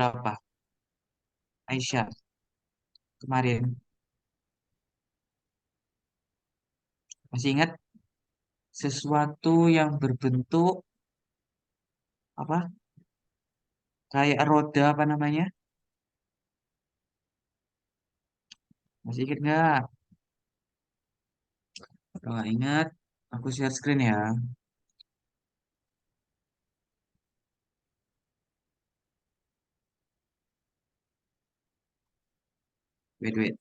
berapa? Aisyah, kemarin. Masih ingat sesuatu yang berbentuk apa? Kayak roda apa namanya? Masih ingat nggak? Kalau nggak ingat, aku share screen ya. Wait, wait.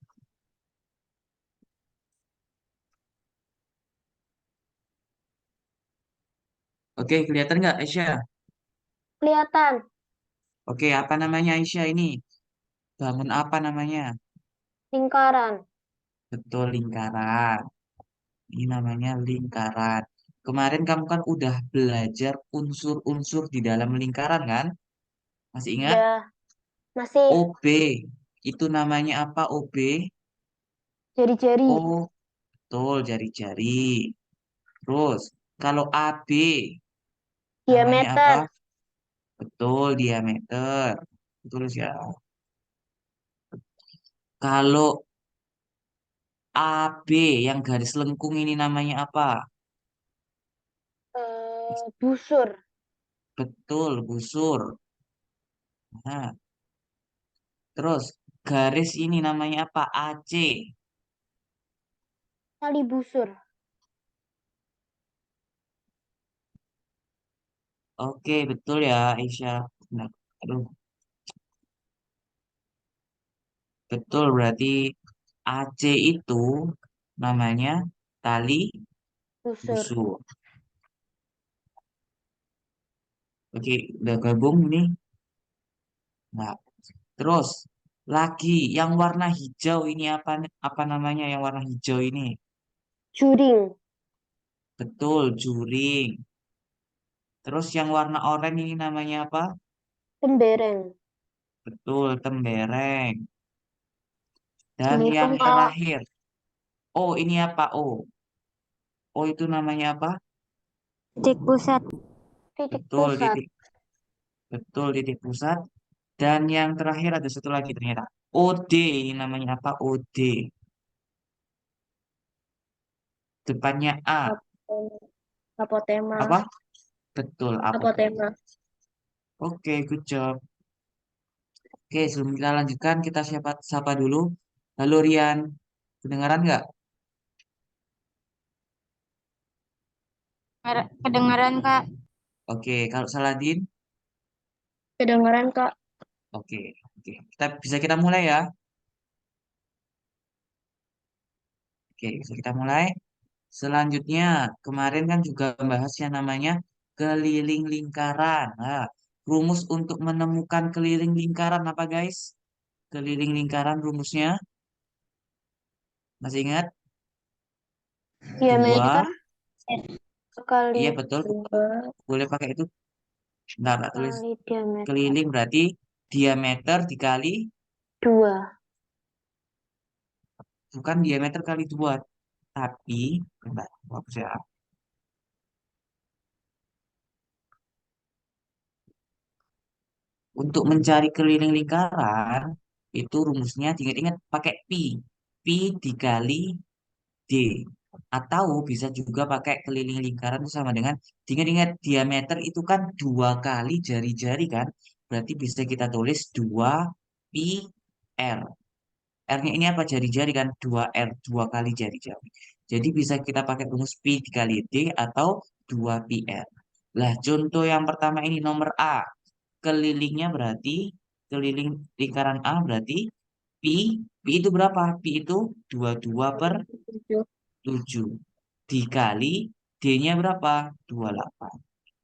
Oke, kelihatan nggak Aisyah? Kelihatan. Oke, apa namanya Aisyah ini? Bangun apa namanya? Lingkaran. Betul, lingkaran. Ini namanya lingkaran. Kemarin kamu kan udah belajar unsur-unsur di dalam lingkaran kan? Masih ingat? Udah. Masih. OB. Itu namanya apa OB? Jari-jari. Oh, betul, jari-jari. Terus, kalau AB namanya apa? Diameter. Betul, diameter. Betul ya. Kalau AB yang garis lengkung ini namanya apa? Busur. Betul, busur. Nah, terus garis ini namanya apa? AC. Tali busur. Oke, betul ya, Aisyah. Nah, aduh, betul berarti AC itu namanya tali Busur. busur. Oke, udah gabung nih. Nah, terus lagi yang warna hijau ini apa namanya yang warna hijau ini? Juring. Betul, juring. Terus yang warna oranye ini namanya apa? Tembereng. Betul, tembereng. Dan yang Assalamualaikum, Kak. terakhir, oh ini apa? Oh, oh itu namanya apa? Titik pusat. Titik Betul, pusat. titik, betul titik pusat. Dan yang terakhir ada satu lagi ternyata. OD ini namanya apa? OD. Depannya A. Apotema. Apa? Betul, apotek. Apotema. Oke, good job. Oke, sebelum kita lanjutkan, kita siapa sapa dulu. Halo Rian, kedengaran nggak? Kedengaran, Kak. Oke, kalau Saladin, Kedengaran, Kak. oke, oke. Kita mulai ya. Oke, bisa kita mulai. Selanjutnya, kemarin kan juga membahas yang namanya keliling lingkaran. Nah, rumus untuk menemukan keliling lingkaran apa guys? Keliling lingkaran rumusnya, masih ingat? Diameter Dua, kali iya betul, dua boleh pakai itu. Nggak tak tulis kali diameter keliling berarti diameter dikali, dua. bukan diameter kali dua, tapi, bentar, hapus ya. Untuk mencari keliling lingkaran, itu rumusnya ingat-ingat pakai pi. Pi dikali D. Atau bisa juga pakai keliling lingkaran itu sama dengan, ingat-ingat diameter itu kan dua kali jari-jari kan. Berarti bisa kita tulis 2 pi R. R-nya ini apa? Jari-jari kan? 2 R, dua kali jari-jari. Jadi bisa kita pakai rumus pi dikali D atau 2 pi R. Lah, contoh yang pertama ini nomor A. Kelilingnya berarti, keliling lingkaran A berarti pi, pi itu berapa? Pi itu 22/7 dikali D-nya berapa? 28.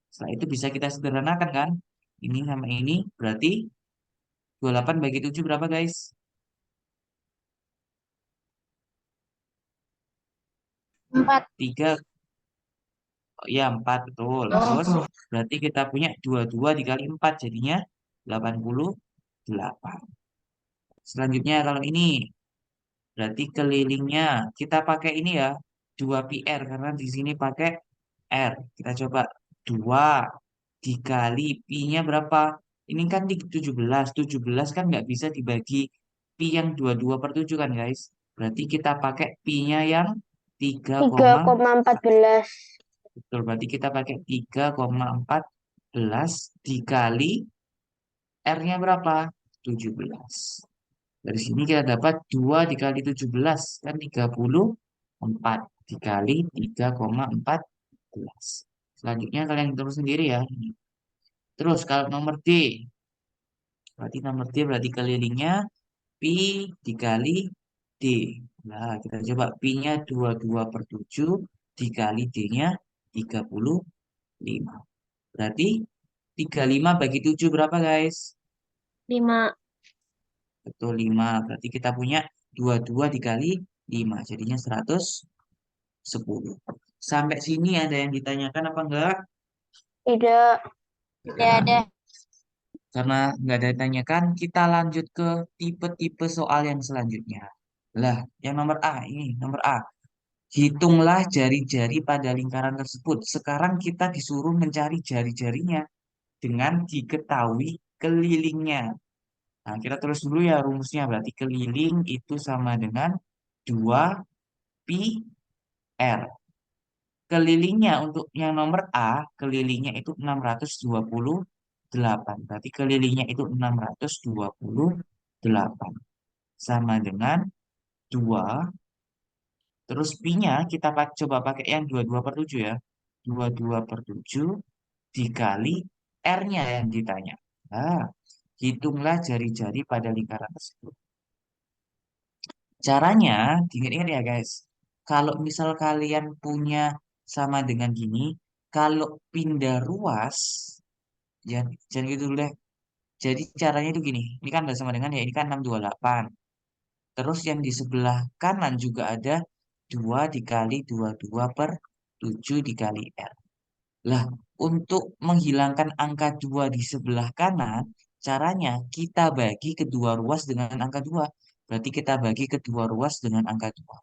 Setelah itu bisa kita sederhanakan kan? Ini sama ini berarti 28 bagi 7 berapa guys? 4. 3, ya 4 betul. Terus Oh. berarti kita punya 22 dikali 4 jadinya 88. Selanjutnya kalau ini berarti kelilingnya kita pakai ini ya 2 pi R karena di sini pakai R. Kita coba 2 dikali pi-nya berapa? Ini kan di 17. 17 kan nggak bisa dibagi pi yang 22 per 7 kan guys. Berarti kita pakai pi-nya yang tiga tiga koma koma empat belas betul, berarti kita pakai 3,14 dikali R-nya berapa? 17. Dari sini kita dapat 2 dikali 17 kan 34 dikali 3,14. Selanjutnya kalian hitung sendiri ya. Terus kalau nomor D, berarti nomor D berarti kelilingnya pi dikali D. Nah, kita coba pi-nya 22 per 7 dikali D-nya 35. Berarti 35 bagi 7 berapa guys? 5. Betul 5. Berarti kita punya 22 dikali 5. Jadinya 110. Sampai sini ada yang ditanyakan apa enggak? Tidak. Tidak ada. Karena nggak ada yang ditanyakan, kita lanjut ke tipe-tipe soal yang selanjutnya. Lah, yang nomor A ini, nomor A. Hitunglah jari-jari pada lingkaran tersebut. Sekarang kita disuruh mencari jari-jarinya dengan diketahui kelilingnya. Nah, kita tulis dulu ya rumusnya. Berarti keliling itu sama dengan 2 pi R. Kelilingnya untuk yang nomor A, kelilingnya itu 628. Berarti kelilingnya itu 628. Sama dengan 2. Terus pi-nya kita coba pakai yang 22 per 7 ya. 22 per 7 dikali R-nya yang ditanya. Nah, hitunglah jari-jari pada lingkaran tersebut. Caranya, diingat-ingat ya guys. Kalau misal kalian punya sama dengan gini, kalau pindah ruas, jangan gitu dulu deh. Jadi caranya itu gini, ini kan udah sama dengan ya, ini kan 628. Terus yang di sebelah kanan juga ada 2 dikali 22 per 7 dikali R. Lah, untuk menghilangkan angka 2 di sebelah kanan, caranya kita bagi kedua ruas dengan angka 2. Berarti kita bagi kedua ruas dengan angka 2.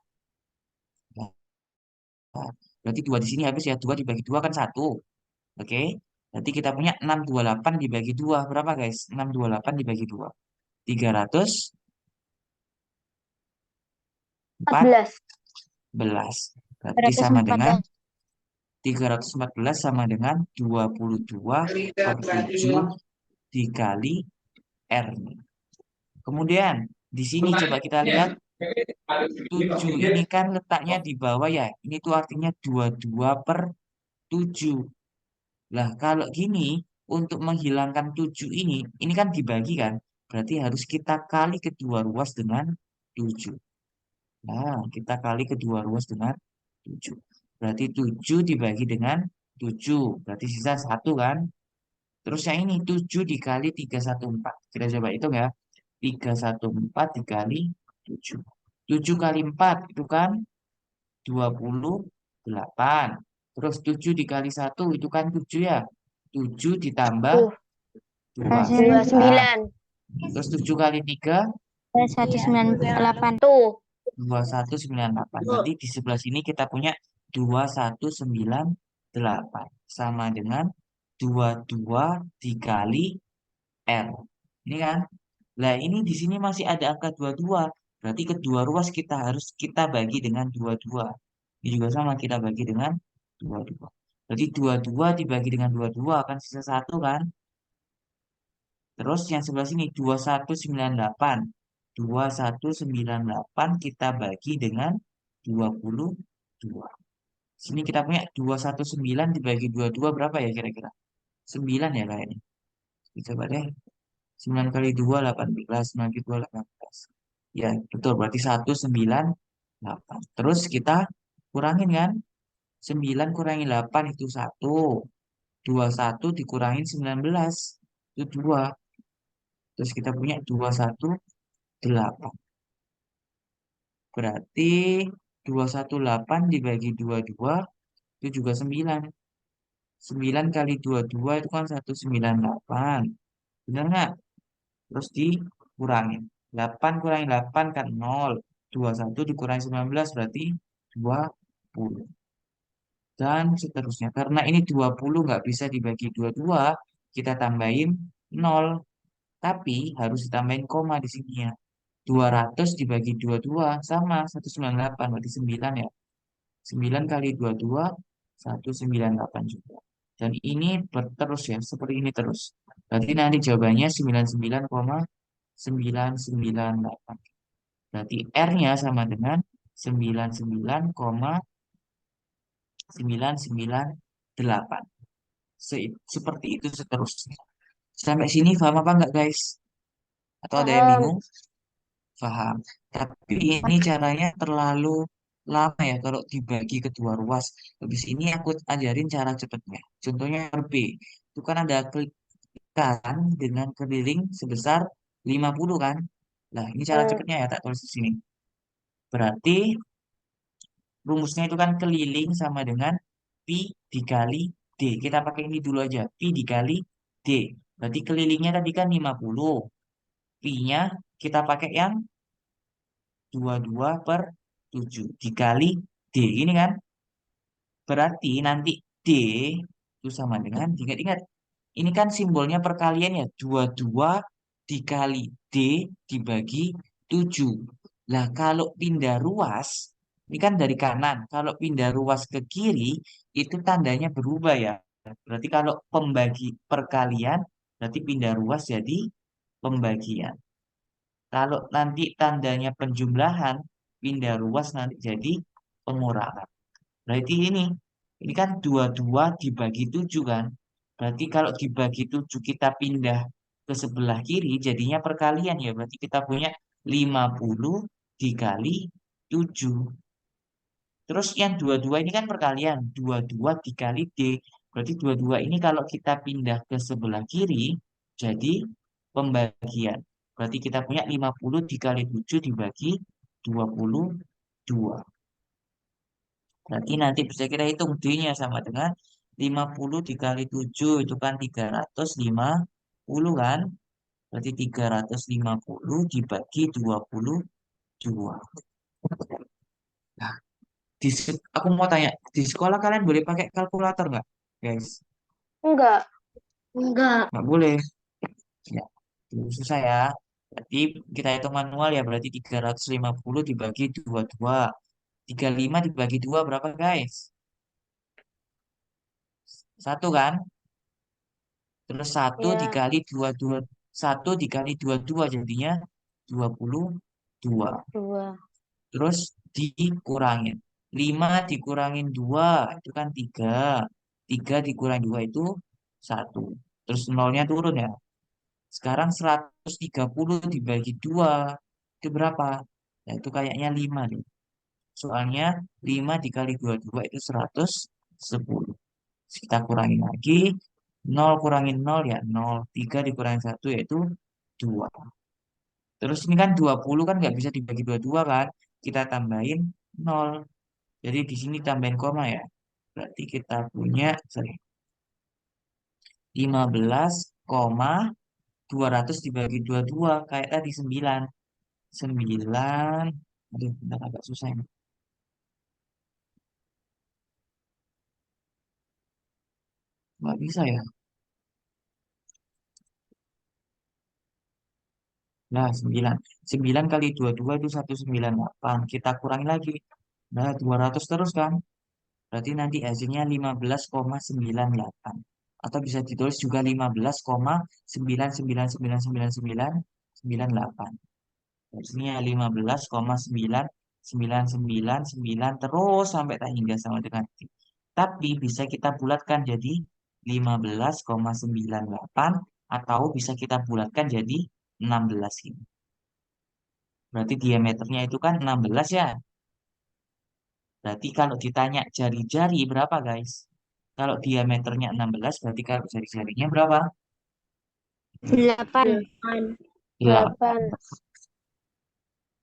Nah, berarti 2 di sini habis ya. 2 dibagi 2 kan 1. Oke. Berarti kita punya 628 dibagi 2. Berapa guys? 628 dibagi 2. 314. 14. Berarti sama dengan 114. 314 sama dengan 22 per 7 dikali R. Kemudian di sini coba kita lihat 7 ini kan letaknya di bawah ya. Ini tuh artinya 22 per 7. Lah, kalau gini, untuk menghilangkan 7 ini kan dibagi kan? Berarti harus kita kali kedua ruas dengan 7. Nah, kita kali kedua ruas dengan 7. Berarti 7 dibagi dengan 7. Berarti sisa 1 kan? Terus yang ini 7 dikali 314. Kita coba hitung ya. 314 dikali 7. 7 kali 4 itu kan 28. Terus 7 dikali 1 itu kan 7 ya. 7 ditambah Tuh. 2. 9. 29. Terus 7 kali 3, 198. Tuh. 2198. Berarti di sebelah sini kita punya 2198. Sama dengan 22 dikali R. Ini kan? Nah, ini di sini masih ada angka 22. Berarti kedua ruas kita harus kita bagi dengan 22. Ini juga sama kita bagi dengan 22. Berarti 22 dibagi dengan 22 akan sisa 1 kan? Terus yang sebelah sini 2198. 2198 kita bagi dengan 22. Sini kita punya 219 dibagi 22 berapa ya kira-kira? 9 ya kayaknya. Coba deh. 9 kali 2 18. 9 kali 2 18. Ya, betul. Berarti 198. Terus kita kurangin kan? 9 kurangi 8 itu 1. 21 dikurangin 19. Itu 2. Terus kita punya 218. Berarti 218 dibagi 22 itu juga 9. 9 kali 22 itu kan 198. Benar nggak? Terus dikurangin. 8 kurangi 8 kan 0. 21 dikurangi 19 berarti 20. Dan seterusnya. Karena ini 20 nggak bisa dibagi 22, kita tambahin nol. Tapi harus ditambahin koma di sini ya. 200 dibagi 22 sama 198 berarti 9 ya. 9 kali 22 198 juga. Dan ini berterus ya, seperti ini terus. Berarti nanti jawabannya 99,998. Berarti R-nya sama dengan 99,998. Seperti itu seterusnya. Sampai sini paham apa enggak guys? Atau ada yang Paham. bingung? Paham. Tapi ini caranya terlalu lama ya kalau dibagi kedua ruas. Habis ini aku ajarin cara cepatnya. Contohnya RB. Itu kan ada kelikan dengan keliling sebesar 50 kan. Nah, ini cara Hmm. cepatnya ya tak tulis di sini. Berarti rumusnya itu kan keliling sama dengan pi dikali d. Kita pakai ini dulu aja. Pi dikali d. Berarti kelilingnya tadi kan 50. Pi-nya kita pakai yang 22/7 dikali D. Ini kan berarti nanti D itu sama dengan, ingat-ingat, ini kan simbolnya perkalian ya. 22 dikali D dibagi 7. Nah, kalau pindah ruas, ini kan dari kanan. Kalau pindah ruas ke kiri, itu tandanya berubah ya. Berarti kalau pembagi perkalian, berarti pindah ruas jadi pembagian. Kalau nanti tandanya penjumlahan, pindah ruas nanti jadi pengurangan. Berarti ini kan 22 dibagi 7 kan. Berarti kalau dibagi 7 kita pindah ke sebelah kiri jadinya perkalian ya. Berarti kita punya 50 dikali 7. Terus yang 22 ini kan perkalian. 22 dikali D. Berarti 22 ini kalau kita pindah ke sebelah kiri jadi pembagian. Berarti kita punya 50 dikali 7 dibagi 22. Berarti nanti bisa kita hitung D-nya sama dengan 50 dikali 7 itu kan 350 kan. Berarti 350 dibagi 22. Nah, aku mau tanya, di sekolah kalian boleh pakai kalkulator nggak, guys? Enggak. Enggak. Nggak boleh. Ya, itu susah ya. Berarti kita hitung manual ya, berarti 350 dibagi 22. 35 dibagi 2 berapa, guys? Satu kan? Terus satu Ya, dikali dua, satu dikali dua jadinya 22. dua. Terus dikurangin. 5 dikurangin 2 itu kan 3. 3 dikurangin 2 itu 1. Terus nolnya turun ya. Sekarang 130 dibagi 2 itu berapa? Nah, itu kayaknya 5 deh. Soalnya 5 dikali 22 itu 110. Kita kurangin lagi. 0 kurangin 0 ya 0. 3 dikurangin 1 yaitu 2. Terus ini kan 20 kan nggak bisa dibagi 22 kan. Kita tambahin 0. Jadi di sini tambahin koma ya. Berarti kita punya, sorry, 15,200 dibagi 22. Kayak tadi 9. 9. Aduh, bentar agak susah ini. Nggak bisa ya. Nah, 9. 9 kali 22 itu 198. Kita kurangi lagi. Nah, 200 terus kan. Berarti nanti hasilnya 15,998. Atau bisa ditulis juga 15,9999998. Hasilnya 15,99999 terus sampai tak hingga sama dengan T. Tapi bisa kita bulatkan jadi 15,98 atau bisa kita bulatkan jadi 16 ini. Berarti diameternya itu kan 16 ya. Berarti kalau ditanya jari-jari berapa guys? Kalau diameternya 16, berarti kalau jari-jarinya berapa? 8. 8. 8.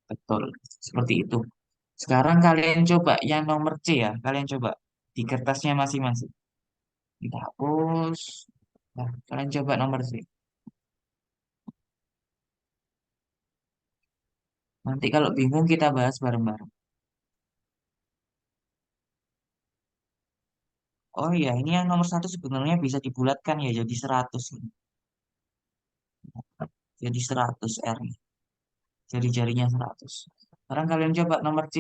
Betul. Seperti itu. Sekarang kalian coba yang nomor C ya. Kalian coba di kertasnya masing-masing. Kita hapus. Nah, kalian coba nomor C. Nanti kalau bingung kita bahas bareng-bareng. Oh iya, ini yang nomor 1 sebenarnya bisa dibulatkan ya jadi 100. Jadi 100 R. Jari-jarinya 100. Sekarang kalian coba nomor C.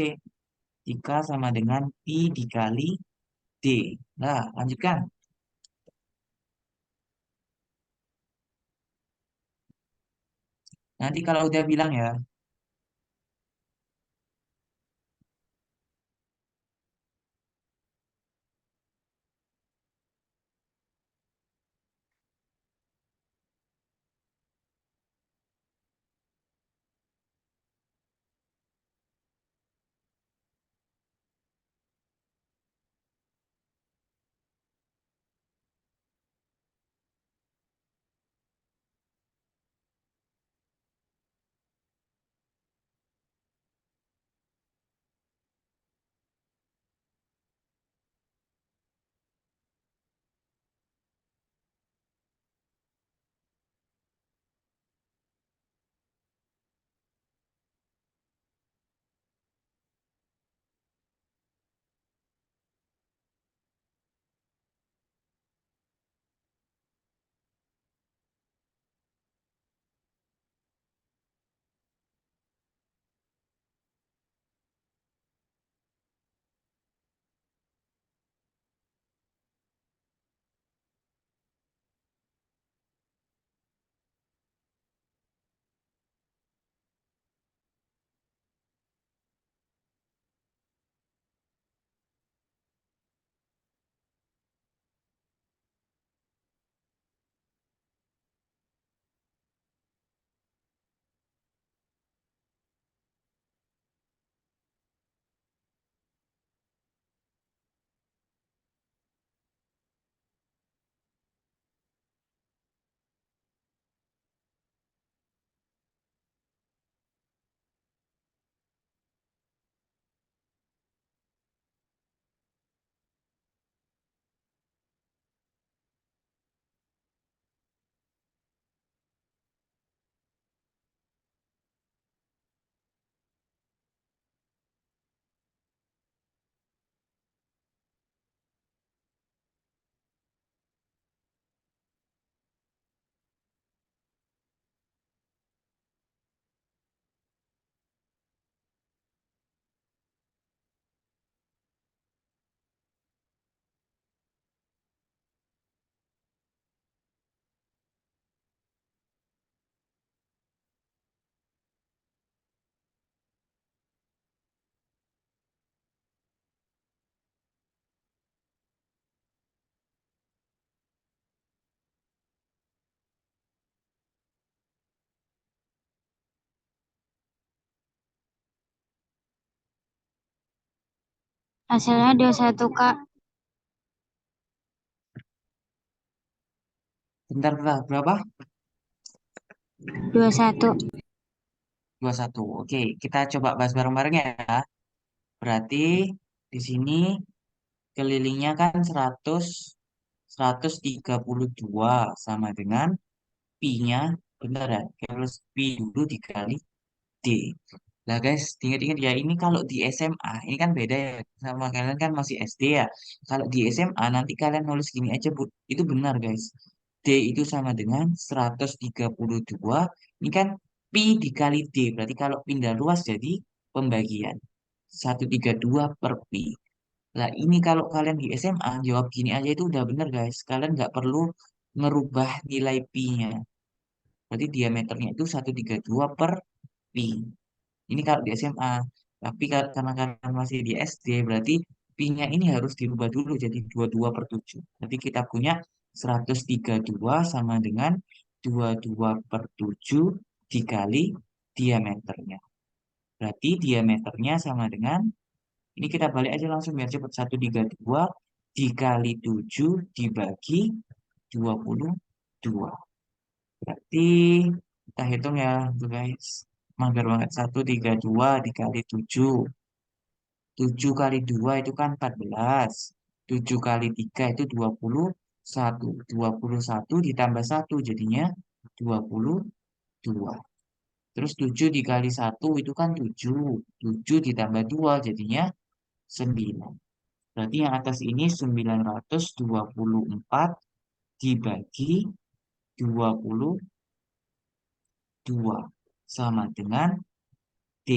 Jika sama dengan Pi dikali D. Nah, lanjutkan. Nanti kalau udah bilang ya. Hasilnya 21, Kak. Bentar, bentar. Berapa? 21. 21. Oke, kita coba bahas bareng-bareng ya. Berarti di sini kelilingnya kan 132 sama dengan pi-nya. Bentar ya. Harus pi dulu dikali D. Lah guys, ingat-ingat ya, ini kalau di SMA, ini kan beda ya, sama kalian kan masih SD ya. Kalau di SMA nanti kalian nulis gini aja, Bu. Itu benar guys. D itu sama dengan 132. Ini kan pi dikali D. Berarti kalau pindah luas jadi pembagian. 132 per pi. Lah ini kalau kalian di SMA jawab gini aja itu udah benar guys. Kalian nggak perlu ngerubah nilai pi-nya. Berarti diameternya itu 132 per pi. Ini kalau di SMA. Tapi karena kalian masih di SD, berarti pi-nya ini harus dirubah dulu jadi 22 per 7. Jadi kita punya 132 sama dengan 22 per 7 dikali diameternya. Berarti diameternya sama dengan, ini kita balik aja langsung biar cepat. 132 dikali 7 dibagi 22. Berarti kita hitung ya, tuh guys. Mager banget. 132 dikali 7. 7 kali 2 itu kan 14. 7 kali 3 itu 21. 21 ditambah 1 jadinya 22. Terus 7 dikali 1 itu kan 7. 7 ditambah 2 jadinya 9. Berarti yang atas ini 924 dibagi 22. 2 sama dengan D.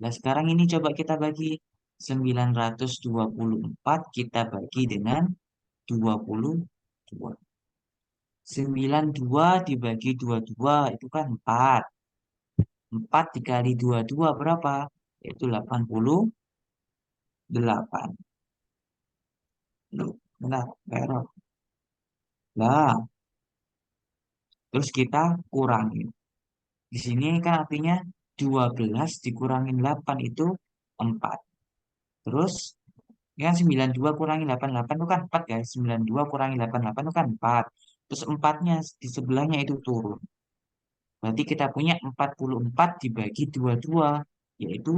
Nah, sekarang ini coba kita bagi 924 kita bagi dengan 22. 92 dibagi 22 itu kan 4. 4 dikali 22 berapa? Yaitu 88. Loh, benar, error. Nah, terus kita kurangin. Di sini kan artinya 12 dikurangin 8 itu 4. Terus ya 92 kurangi 88 itu kan 4 guys. 92 kurangi 88 itu kan 4. Terus 4-nya di sebelahnya itu turun. Berarti kita punya 44 dibagi 22 yaitu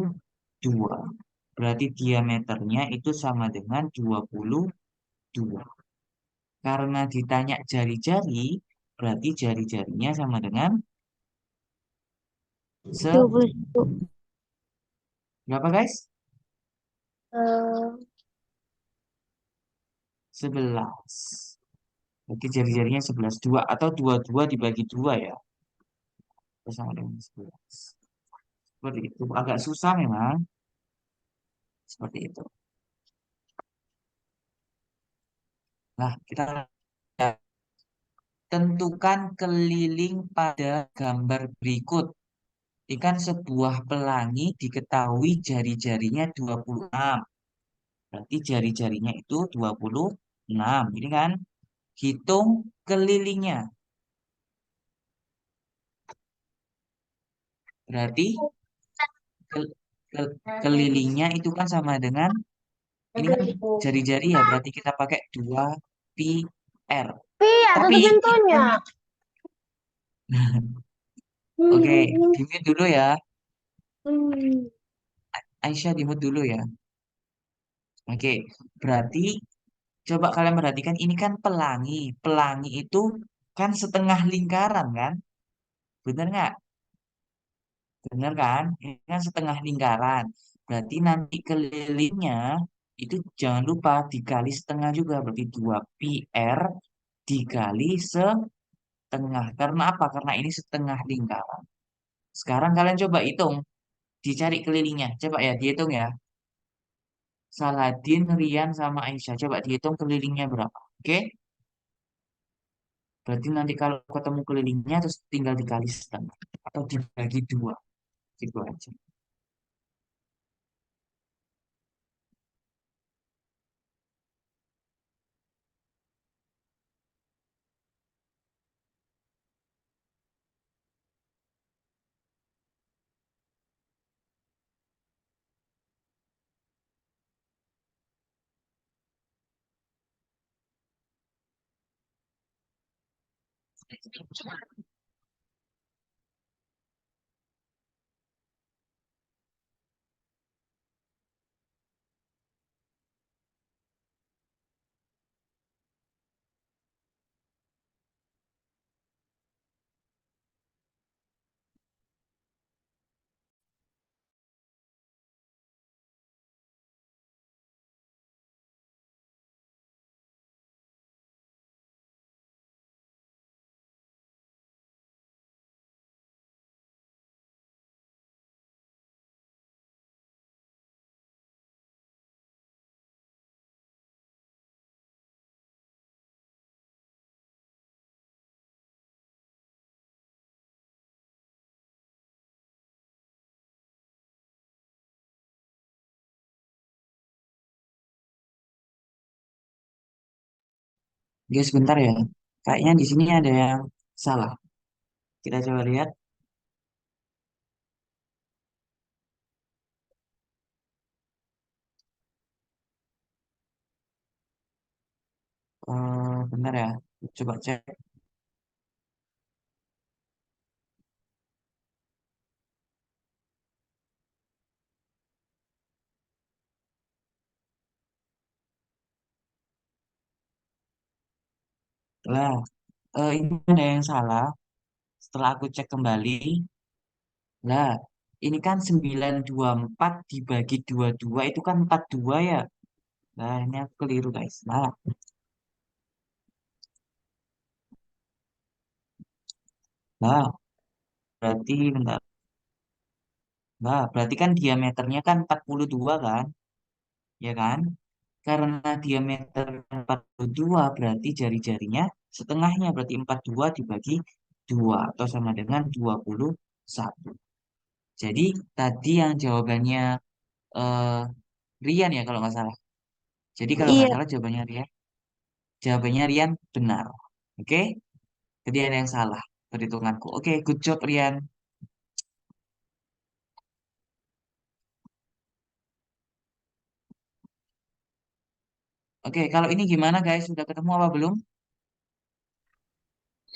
2. Berarti diameternya itu sama dengan 22. Karena ditanya jari-jari, berarti jari-jarinya sama dengan 21. berapa guys? Eh, 11. Berarti jari-jarinya 11. 2 atau 22 dibagi 2 ya. Itu sama dengan 11. Seperti itu. Agak susah memang. Seperti itu. Nah, kita tentukan keliling pada gambar berikut. Ikan sebuah pelangi diketahui jari-jarinya 26. Berarti jari-jarinya itu 26. Ini kan hitung kelilingnya. Berarti ke- kelilingnya itu kan sama dengan ini kan jari-jari ya. Berarti kita pakai 2 pi r. Iya, Tapi tutup pintunya. oke, di-mute dulu ya. Hmm. Aisyah di-mute dulu ya. Oke, berarti coba kalian perhatikan ini kan pelangi. Pelangi itu kan setengah lingkaran kan? Bener nggak? Bener kan? Ini kan setengah lingkaran. Berarti nanti kelilingnya itu jangan lupa dikali setengah juga. Berarti 2 pi r dikali setengah. Karena apa? Karena ini setengah lingkaran. Sekarang kalian coba hitung. Dicari kelilingnya. Coba ya dihitung ya. Saladin, Rian, sama Aisyah. Coba dihitung kelilingnya berapa. Oke? Berarti nanti kalau ketemu kelilingnya terus tinggal dikali setengah. Atau dibagi 2. Gitu aja. Guys, sebentar ya. Kayaknya di sini ada yang salah. Kita coba lihat. Bentar ya. Coba cek. Lah, ini ada yang salah. Setelah aku cek kembali. Lah, ini kan 924 dibagi 22 itu kan 42 ya. Nah, ini aku keliru guys. Nah, nah. berarti bentar. Nah, berarti kan diameternya kan 42 kan? Ya kan? Karena diameter 42 berarti jari-jarinya setengahnya berarti 42 dibagi 2 atau sama dengan 21. Jadi tadi yang jawabannya eh, Rian ya kalau nggak salah. Jadi kalau nggak Iya, salah jawabannya Rian. Jawabannya Rian benar. Oke? Jadi ada yang salah perhitunganku. Oke, good job Rian. Oke, kalau ini gimana guys? Sudah ketemu apa belum?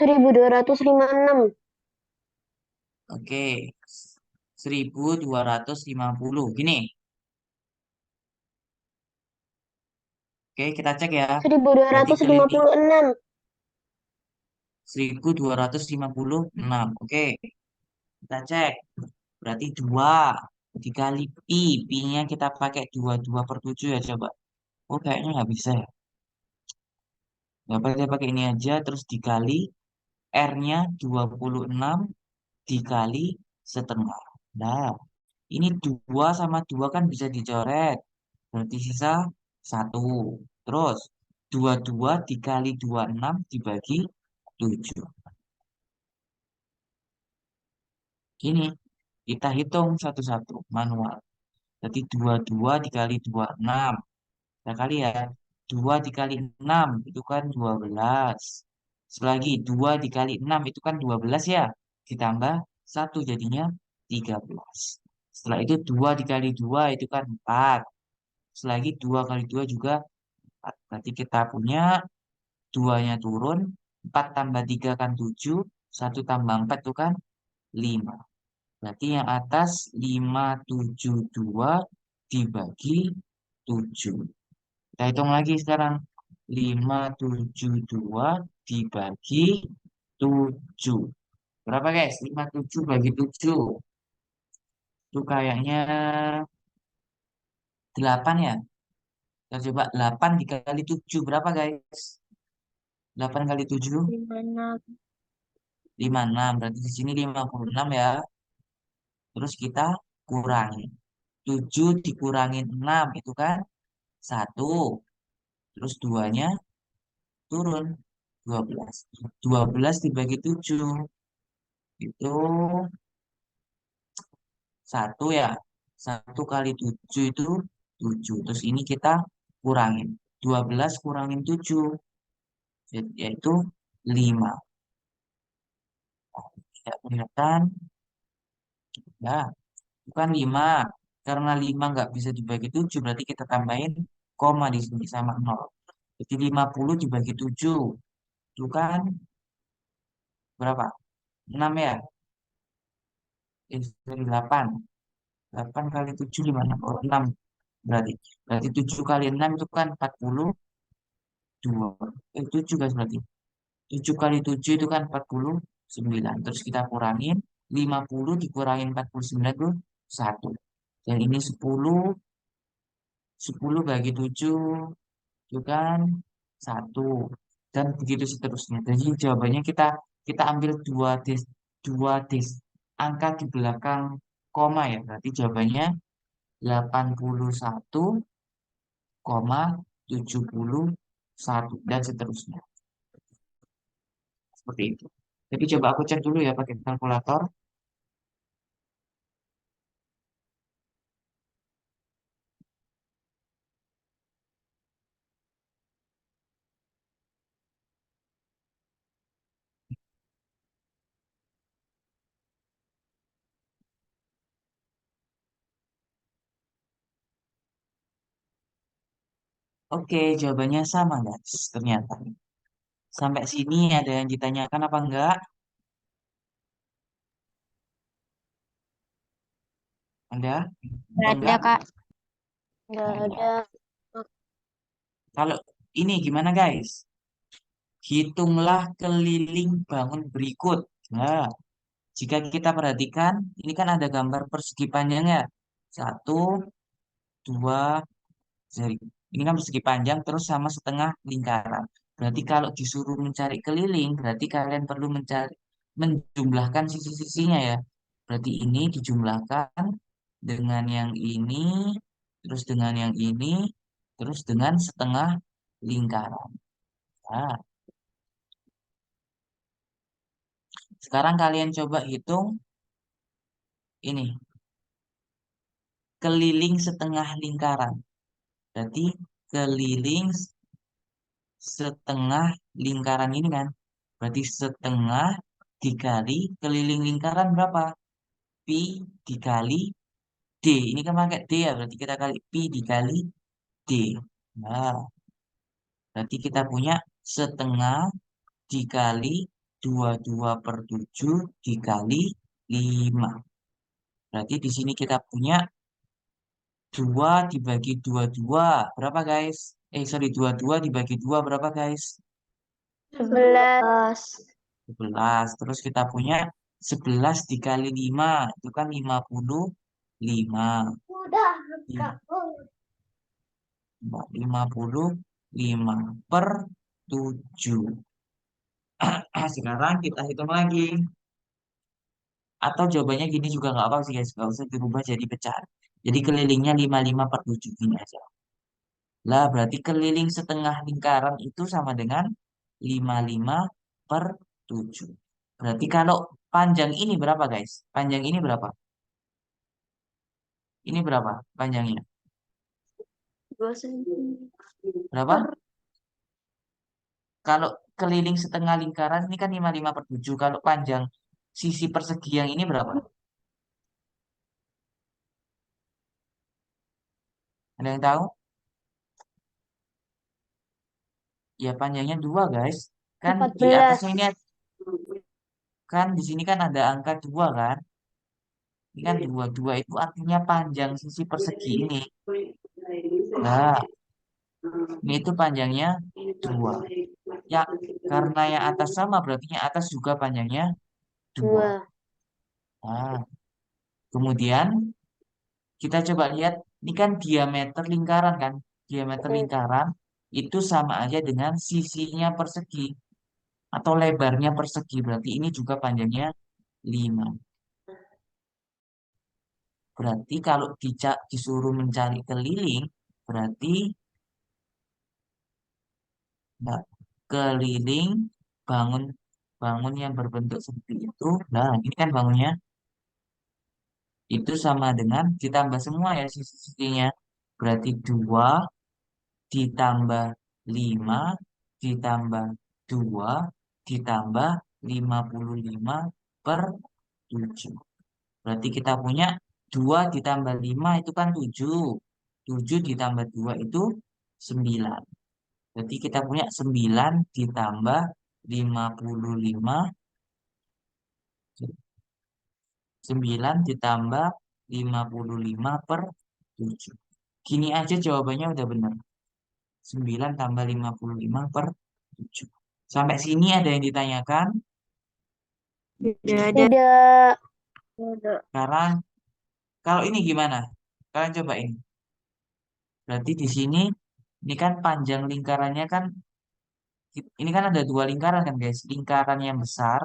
1256. Oke, 1250. Gini, oke kita cek ya. Seribu dua Berarti ratus lima keliling puluh enam. 1256. Oke, kita cek. Berarti 2 dikali pi. Pi-nya kita pakai 22/7 ya coba. Oh kayaknya nggak bisa ya. Nggak apa kita pakai ini aja. Terus dikali R-nya 26 dikali setengah. Nah, ini 2 sama 2 kan bisa dicoret. Berarti sisa 1. Terus 22 dikali 26 dibagi 7. Gini, kita hitung satu-satu manual. Jadi 22 dikali 26. Kita kali ya. 2 dikali 6 itu kan 12. Selagi 2 dikali 6 itu kan 12 ya. Ditambah 1 jadinya 13. Setelah itu 2 dikali 2 itu kan 4. Selagi 2 kali 2 juga 4. Berarti kita punya 2-nya turun. 4 tambah 3 kan 7. 1 tambah 4 itu kan 5. Berarti yang atas 572 dibagi 7. Kita hitung lagi sekarang. 572 dibagi 7. Berapa guys? 57 bagi 7. Itu kayaknya 8 ya. Kita coba 8 dikali 7. Berapa guys? 8 kali 7. Gimana? 56. Berarti di sini 56 ya. Terus kita kurangi. 7 dikurangin 6 itu kan 1. Terus 2-nya turun 12. 12 dibagi 7 itu 1 ya. 1 kali 7 itu 7. Terus ini kita kurangin. 12 kurangin 7 yaitu 5. Tidak kelihatan. Ya, bukan 5. Karena 5 nggak bisa dibagi 7 berarti kita tambahin koma di sini sama 0. Jadi 50 dibagi 7 itu kan berapa? 6 ya? Dari 8. 8 kali 7 gimana? Oh, 6 berarti. Berarti 7 kali 6 itu kan 42. 7 guys berarti. 7 kali 7 itu kan 49. Terus kita kurangin. 50 dikurangin 49 itu 1. Dan ini 10. 10 bagi 7 itu kan 1. Dan begitu seterusnya. Jadi jawabannya kita kita ambil dua des angka di belakang koma ya. Berarti jawabannya 81,71 dan seterusnya. Seperti itu. Jadi coba aku cek dulu ya pakai kalkulator. Oke, jawabannya sama guys. Ternyata. Sampai sini ada yang ditanyakan apa enggak? Ada Nggak atau ada, enggak? Kak. Nggak Ada. ada. Kalau ini gimana guys? Hitunglah keliling bangun berikut. Nah, jika kita perhatikan, ini kan ada gambar persegi panjangnya. Satu, dua, jari. Ini kan persegi panjang terus sama setengah lingkaran. Berarti kalau disuruh mencari keliling, berarti kalian perlu menjumlahkan sisi-sisinya ya. Berarti ini dijumlahkan dengan yang ini, terus dengan yang ini, terus dengan setengah lingkaran. Nah, sekarang kalian coba hitung ini, keliling setengah lingkaran. Berarti keliling setengah lingkaran ini kan. Berarti setengah dikali keliling lingkaran berapa? Pi dikali D. Ini kan pakai D ya, berarti kita kali Pi dikali D. Nah, berarti kita punya setengah dikali 22/7 dikali 5. Berarti di sini kita punya 2 dibagi 22. Berapa guys? Sorry, 22 dibagi 2 berapa guys? 11. 11. Terus kita punya 11 dikali 5. Itu kan 55. Udah, Iya, Kak. 55 per 7. Sekarang kita hitung lagi. Atau jawabannya gini juga nggak apa sih guys. Nggak usah dirubah jadi pecahan. Jadi kelilingnya 55/7 gini aja. Lah berarti keliling setengah lingkaran itu sama dengan 55/7. Berarti kalau panjang ini berapa guys? Panjang ini berapa? Ini berapa panjangnya? 2 cm. Berapa? Kalau keliling setengah lingkaran ini kan 55/7. Kalau panjang sisi persegi yang ini berapa? Ada yang tahu? Ya panjangnya 2 guys. Kan di 14. atasnya ini kan di sini kan ada angka 2 kan? Ini kan 2. 2 itu artinya panjang sisi persegi ini. Nah, ini itu panjangnya 2. Ya, karena yang atas sama berarti yang atas juga panjangnya 2. 2. Nah, kemudian kita coba lihat, ini kan diameter lingkaran kan? Diameter lingkaran itu sama aja dengan sisinya persegi atau lebarnya persegi. Berarti ini juga panjangnya 5. Berarti kalau disuruh mencari keliling, berarti nah, keliling bangun bangun yang berbentuk seperti itu. Nah, ini kan bangunnya itu sama dengan ditambah semua ya sisi-sisinya. Berarti 2 ditambah 5 ditambah 2 ditambah 55/7. Berarti kita punya 2 ditambah 5 itu kan 7. 7 ditambah 2 itu 9. Berarti kita punya 9 ditambah 55, 9 ditambah 55/7. Gini aja jawabannya udah benar. 9 tambah 55/7. Sampai sini ada yang ditanyakan? Tidak ada. Tidak. Ada. Sekarang, kalau ini gimana? Kalian coba ini. Berarti di sini, ini kan panjang lingkarannya kan, ini kan ada 2 lingkaran kan guys. Lingkaran yang besar,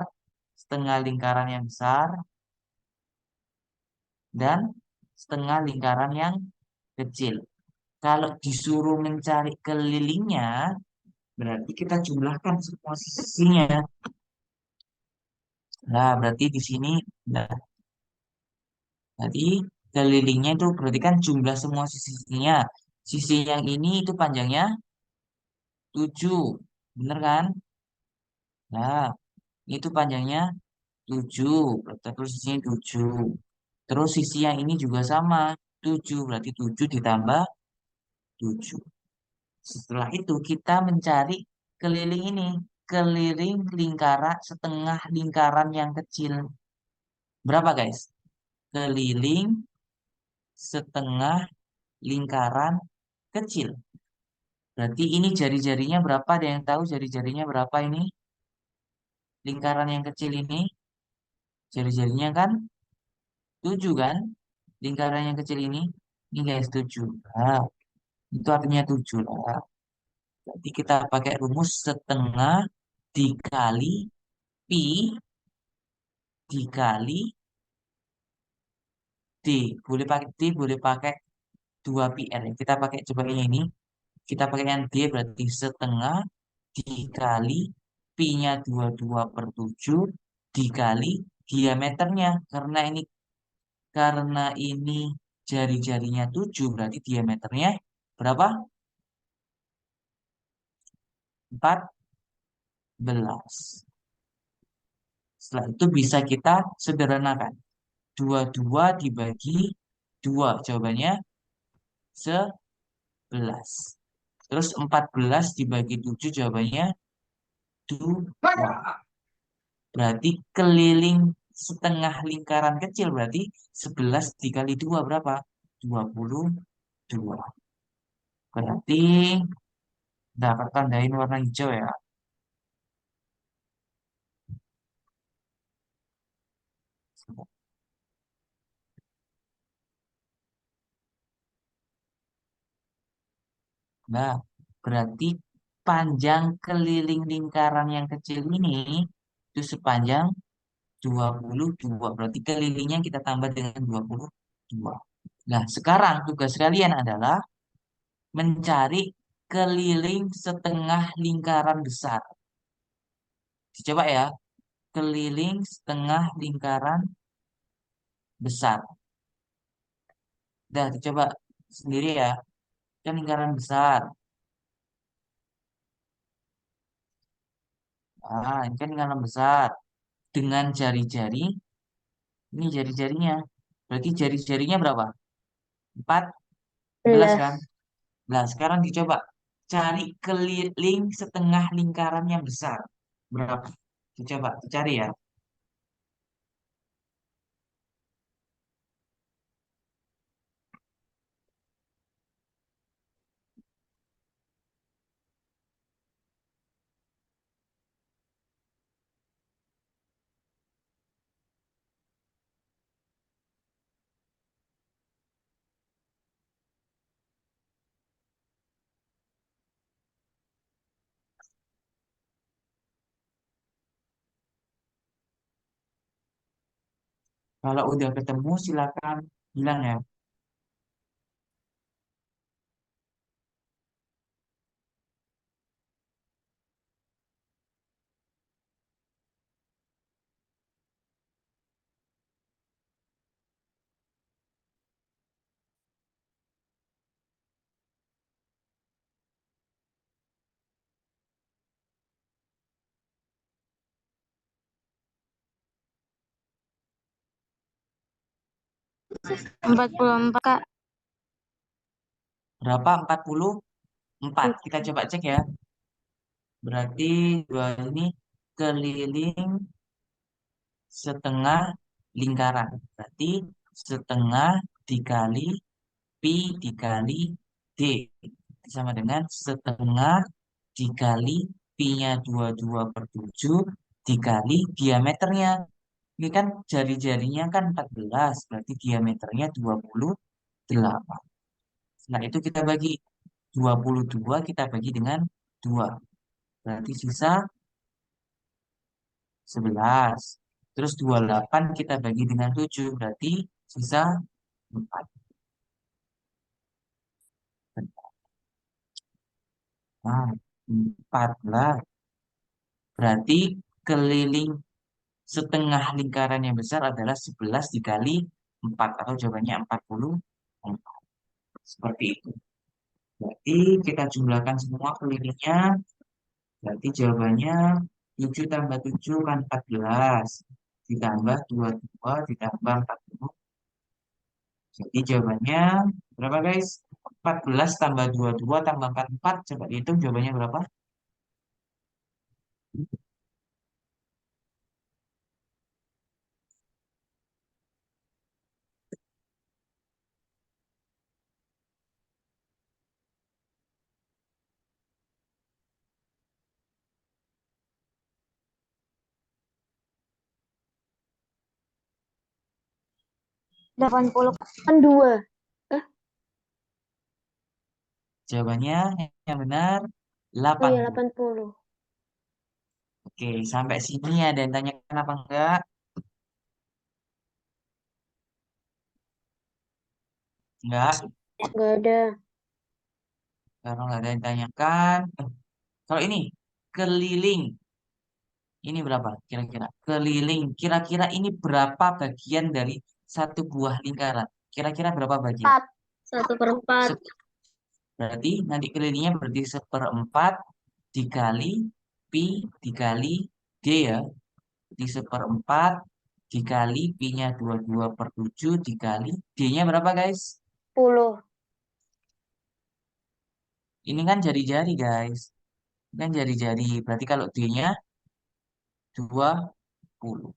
setengah lingkaran yang besar, dan setengah lingkaran yang kecil. Kalau disuruh mencari kelilingnya, berarti kita jumlahkan semua sisinya. Nah, berarti di sini, nah, tadi kelilingnya itu berarti kan jumlah semua sisinya. Sisi yang ini itu panjangnya 7. Bener kan? Nah, itu panjangnya 7. Terus sisinya 7. Terus sisi yang ini juga sama. 7. Berarti 7 ditambah 7. Setelah itu kita mencari keliling ini. Keliling lingkaran, setengah lingkaran yang kecil. Berapa guys? Keliling setengah lingkaran kecil. Berarti ini jari-jarinya berapa? Ada yang tahu jari-jarinya berapa ini? Lingkaran yang kecil ini, jari-jarinya kan 7 kan? Lingkaran yang kecil ini guys 7. Nah, itu artinya 7 lah. Jadi kita pakai rumus setengah dikali pi dikali D. Boleh pakai D, boleh pakai 2πr. Ya. Kita pakai coba ini. Kita pakai yang D berarti setengah dikali pi-nya 22/7 dikali diameternya. Karena ini jari-jarinya 7 berarti diameternya berapa? 14. Setelah itu bisa kita sederhanakan. 22 dibagi 2. Jawabannya 11. Terus 14 dibagi 7 jawabannya 2. Berarti keliling setengah lingkaran kecil berarti 11 dikali 2 berapa? 22. Berarti dapat tandain warna hijau ya. Nah, berarti panjang keliling lingkaran yang kecil ini itu sepanjang 22. Berarti kelilingnya kita tambah dengan 22. Nah, sekarang tugas kalian adalah mencari keliling setengah lingkaran besar. Coba ya, keliling setengah lingkaran besar. Dah, dicoba sendiri ya. Kan lingkaran besar. Ini kan lingkaran besar. Dengan jari-jari, ini jari-jarinya. Berarti jari-jarinya berapa? 14 kan? 11. Nah, sekarang dicoba cari keliling setengah lingkaran yang besar. Berapa? Dicoba, dicari ya. Kalau udah ketemu, silakan bilang ya. 44 Kak. Berapa? 44. Kita coba cek ya. Berarti dua ini keliling setengah lingkaran. Berarti setengah dikali pi dikali d. Sama dengan setengah dikali pi-nya 22/7 dikali diameternya. Ini kan jari-jarinya kan 14, berarti diameternya 28. Nah, itu kita bagi 22 kita bagi dengan 2. Berarti sisa 11. Terus 28 kita bagi dengan 7. Berarti sisa 4. Nah, 14. Berarti keliling setengah lingkaran yang besar adalah 11 dikali 4. Atau jawabannya 44. Seperti itu. Berarti kita jumlahkan semua kelilingnya. Berarti jawabannya 7 tambah 7 kan 14. Ditambah 22 ditambah 40. Jadi jawabannya berapa guys? 14 tambah 22 tambah 44. Coba dihitung jawabannya berapa? 80 kan 2. Jawabannya yang benar Oh ya 80. 80. Oke, sampai sini ada yang tanyakan apa enggak? Enggak, Nggak ada. kalau nggak ada yang ditanyakan. Kalau ini, keliling. Ini berapa kira-kira? Keliling. Kira-kira ini berapa bagian dari satu buah lingkaran? Kira-kira berapa bagian? 4. 1/4. Se- Berarti nanti kelilingnya berarti seperempat dikali pi dikali d ya. Berarti seperempat dikali pi-nya 22/7 dikali d-nya berapa guys? 10. Ini kan jari-jari guys. Ini kan jari-jari. Berarti kalau d-nya 20.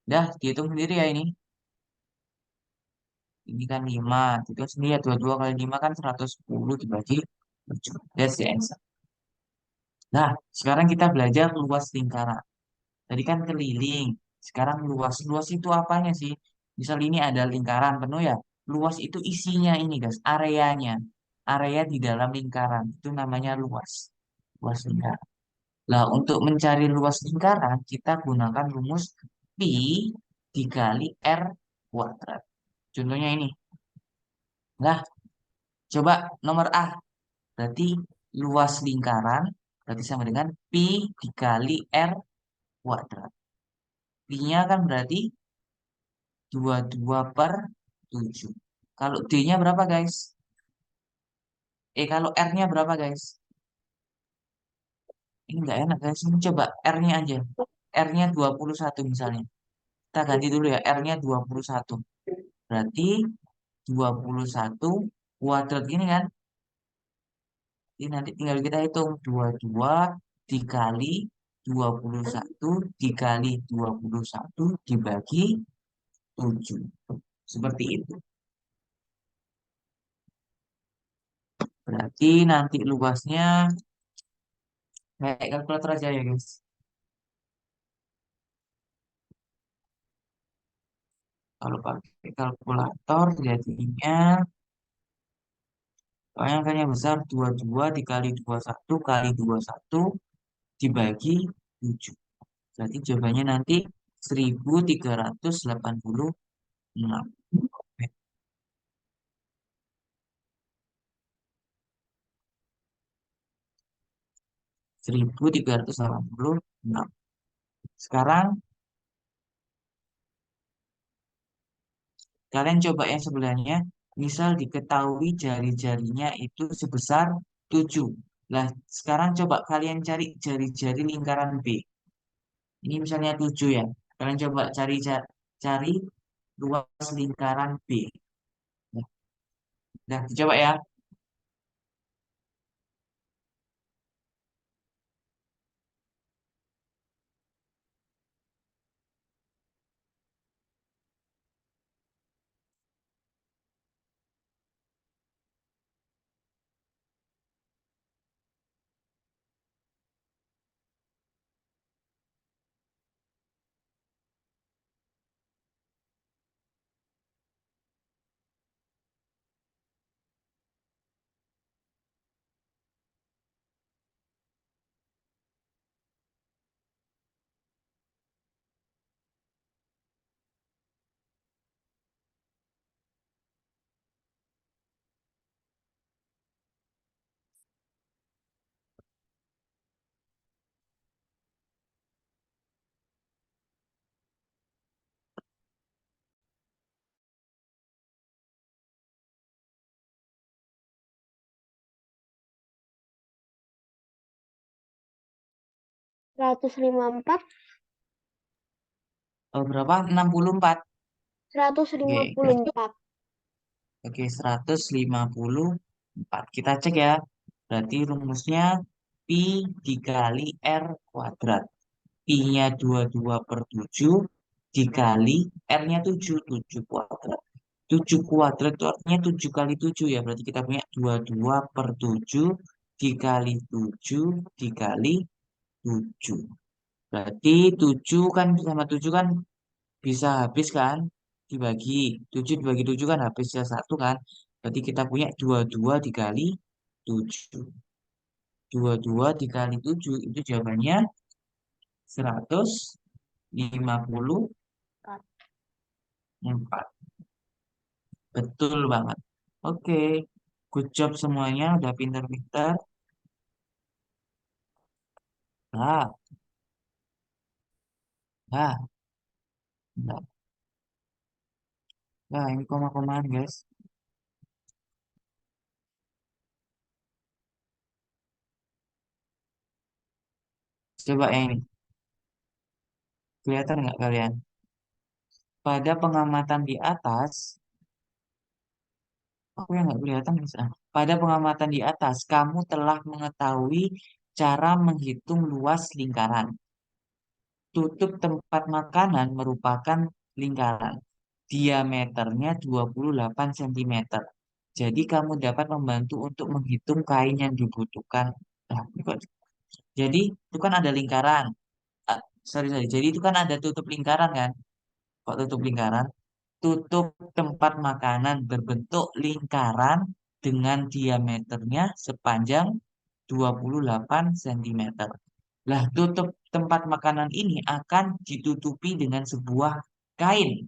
Dah, dihitung sendiri ya ini. Ini kan 5. Itu sendiri ya 22 kali 5 kan 110 dibagi 7. That's the answer. Nah, sekarang kita belajar luas lingkaran. Tadi kan keliling. Sekarang luas. Luas itu apanya sih? Misal ini ada lingkaran penuh ya. Luas itu isinya ini guys, areanya. Area di dalam lingkaran. Itu namanya luas. Luas lingkaran. Nah, untuk mencari luas lingkaran, kita gunakan rumus pi dikali r kuadrat. Contohnya ini. Nah, coba nomor A. Berarti luas lingkaran berarti sama dengan pi dikali r kuadrat. Pi-nya kan berarti 22/7. Kalau D-nya berapa guys? Kalau R-nya berapa guys? Ini nggak enak guys. Ini coba R-nya aja. R-nya 21 misalnya. Kita ganti dulu ya. R-nya 21. Berarti 21 kuadrat gini kan. Jadi nanti tinggal kita hitung 22 dikali 21 dikali 21 dibagi 7. Seperti itu. Berarti nanti luasnya kayak kalkulator aja ya guys. Kalau pakai kalkulator jadinya angkanya besar 22 dikali 21 kali 21 dibagi 7. Berarti jawabannya nanti 1386. 1386. Sekarang kalian coba yang sebelahnya. Misal diketahui jari-jarinya itu sebesar 7. Nah, sekarang coba kalian cari jari-jari lingkaran B. Ini misalnya 7 ya. Kalian coba cari luas lingkaran B. Nah, dicoba ya. 154. Berapa? 64. seratus lima Oke, puluh empat oke, 154. Kita cek ya. Berarti rumusnya pi dikali r kuadrat. Pi-nya 22/7 dikali R-nya 7. 7 kuadrat. 7 kuadrat itu artinya 7 kali 7 ya. Berarti kita punya 22/7 dikali 7 dikali 7. Berarti 7 kan sama 7 kan bisa habis kan? Dibagi 7 dibagi 7 kan habisnya satu kan? Berarti kita punya 22 dikali 7. 22 dikali 7 itu jawabannya 154. Betul banget. Oke, good job semuanya, udah pintar-pintar. Nah, nah, nah, nah, ini koma-komaan, guys. Coba yang ini, kelihatan nggak kalian? Pada pengamatan di atas, aku yang nggak kelihatan, guys. Ah. Pada pengamatan di atas, kamu telah mengetahui cara menghitung luas lingkaran. Tutup tempat makanan merupakan lingkaran. Diameternya 28 cm. Jadi kamu dapat membantu untuk menghitung kain yang dibutuhkan. Nah, ini kok- jadi itu kan ada lingkaran. Ah, sorry, sorry. Jadi itu kan ada tutup lingkaran kan? Kok tutup lingkaran? Tutup tempat makanan berbentuk lingkaran dengan diameternya sepanjang 28 cm. Lah, tutup tempat makanan ini akan ditutupi dengan sebuah kain.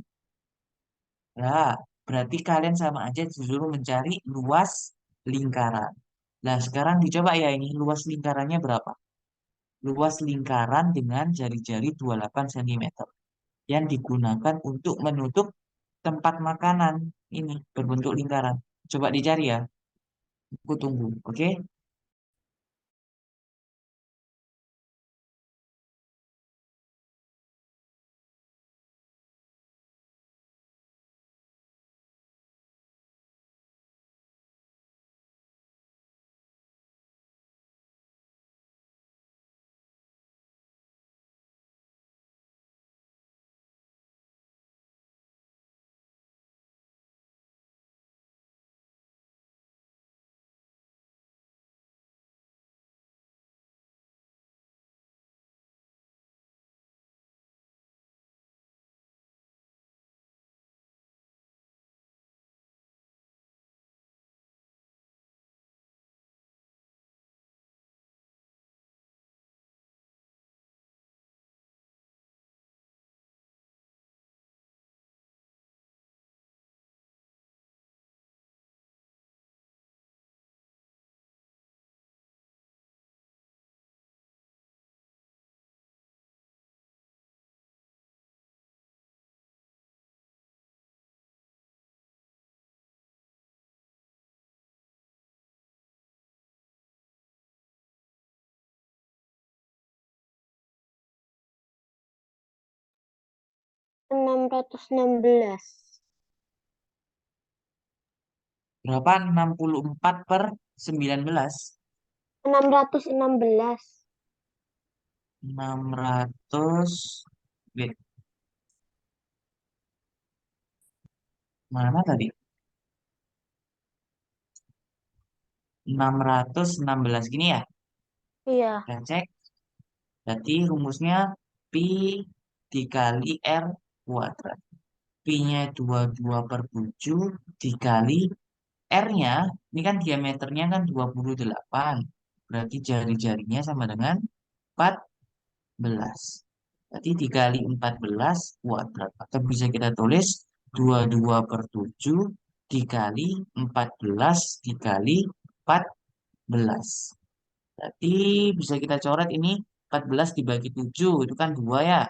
Nah, berarti kalian sama aja disuruh mencari luas lingkaran. Nah, sekarang dicoba ya ini luas lingkarannya berapa? Luas lingkaran dengan jari-jari 28 cm yang digunakan untuk menutup tempat makanan ini berbentuk lingkaran. Coba dicari ya. Aku tunggu, oke? 616. Berapa? 64 per 19. 616. 600. Wait, mana tadi? 616 gini ya. Iya. Kita cek. Berarti rumusnya pi dikali R kuadrat. Pi-nya 22 per 7 dikali R-nya, ini kan diameternya kan 28. Berarti jari-jarinya sama dengan 14. Berarti dikali 14 kuadrat. Atau bisa kita tulis 22 per 7 dikali 14 dikali 14. Berarti bisa kita coret ini 14 dibagi 7 itu kan 2 ya.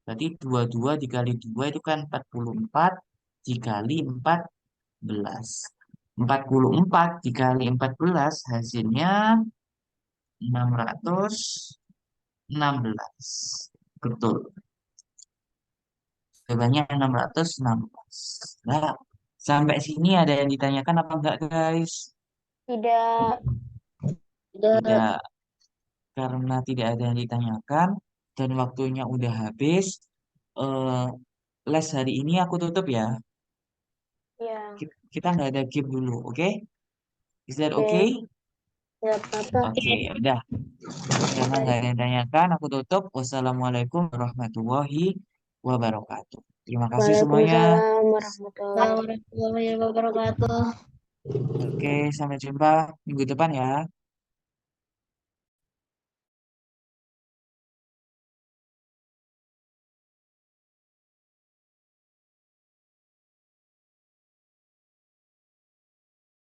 Berarti 22 dikali 2 itu kan 44 dikali 14. 44 dikali 14 hasilnya 616. Betul. Jawabannya 616. Nah, sampai sini ada yang ditanyakan apa enggak, guys? Tidak. Tidak. Tidak, karena tidak ada yang ditanyakan dan waktunya udah habis. eh, Les hari ini aku tutup ya. Ya. Kita nggak ada game dulu, oke? Is that Oke. okay? Tidak apa-apa. Oke, ya udah. Karena nggak ada yang ditanyakan, aku tutup. Wassalamualaikum warahmatullahi wabarakatuh. Terima kasih semuanya. Waalaikumsalam warahmatullahi wabarakatuh. Oke, sampai jumpa minggu depan ya.